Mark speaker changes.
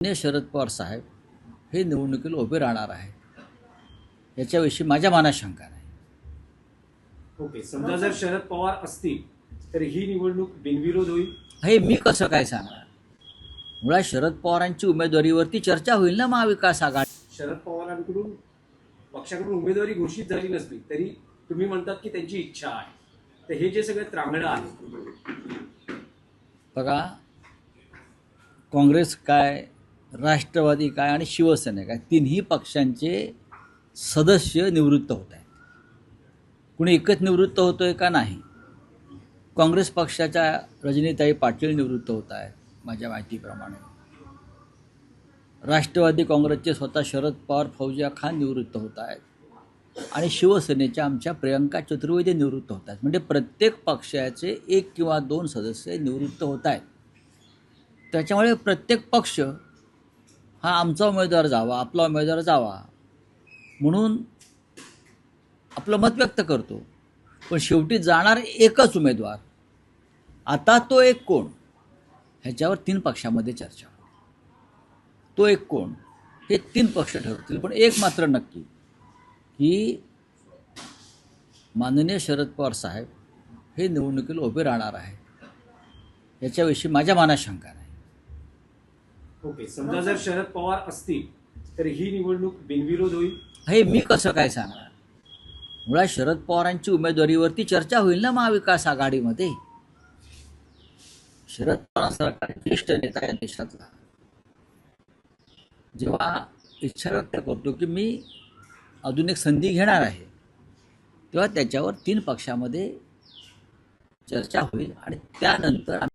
Speaker 1: शरद पवार साहेब हे निवडणुकीला उभे राहणार आहेत याच्याविषयी माझ्या मनात शंका नाही.
Speaker 2: ओके, समजा जर शरद पवार असतील तर ही निवडणूक बिनविरोध होईल.
Speaker 1: हे मी कसं काय सांगणार? मुळात शरद पवारांची उमेदवारीवरती चर्चा होईल ना महाविकास आघाडी.
Speaker 2: शरद पवारांकडून पक्षाकडून उमेदवारी घोषित झाली नसली तरी तुम्ही म्हणतात की त्यांची इच्छा आहे, तर हे जे सगळं त्रांगडं आहे.
Speaker 1: बघा, काँग्रेस काय, राष्ट्रवादी काय आणि शिवसेना काय, तिन्ही पक्षांचे सदस्य निवृत्त होत आहेत. कुणी एकच निवृत्त होतो आहे का? नाही. काँग्रेस पक्षाच्या रजनीताई पाटील निवृत्त होत आहेत माझ्या माहितीप्रमाणे. राष्ट्रवादी काँग्रेसचे स्वतः शरद पवार, फौजिया खान निवृत्त होत आहेत आणि शिवसेनेच्या आमच्या प्रियंका चतुर्वेदी निवृत्त होत आहेत. म्हणजे प्रत्येक पक्षाचे 1 किंवा 2 सदस्य निवृत्त होत आहेत. त्याच्यामुळे प्रत्येक पक्ष हा आमचा उमेदवार जावा, आपला उमेदवार जावा म्हणून आपलं मत व्यक्त करतो. पण शेवटी जाणार एकच उमेदवार. आता तो एक कोण, ह्याच्यावर 3 पक्षामध्ये चर्चा होईल. तो एक कोण हे 3 पक्ष ठरवतील. पण एक मात्र नक्की की माननीय शरद पवार साहेब हे निवडणुकीला उभे राहणार आहेत याच्याविषयी माझ्या मनात शंका नाही.
Speaker 2: ओके, समजा जर शरद पवार असतील तर ही निवडणूक बिनविरोध होईल.
Speaker 1: हे मी कसं काय सांगणार? मुळात शरद पवारांची उमेदवारीवरती चर्चा होईल ना महाविकास आघाडीमध्ये. शरद पवार सरकार ज्येष्ठ नेता या देशातला जेव्हा इच्छा व्यक्त करतो की मी अजून एक संधी घेणार आहे, तेव्हा त्याच्यावर 3 पक्षामध्ये चर्चा होईल आणि त्यानंतर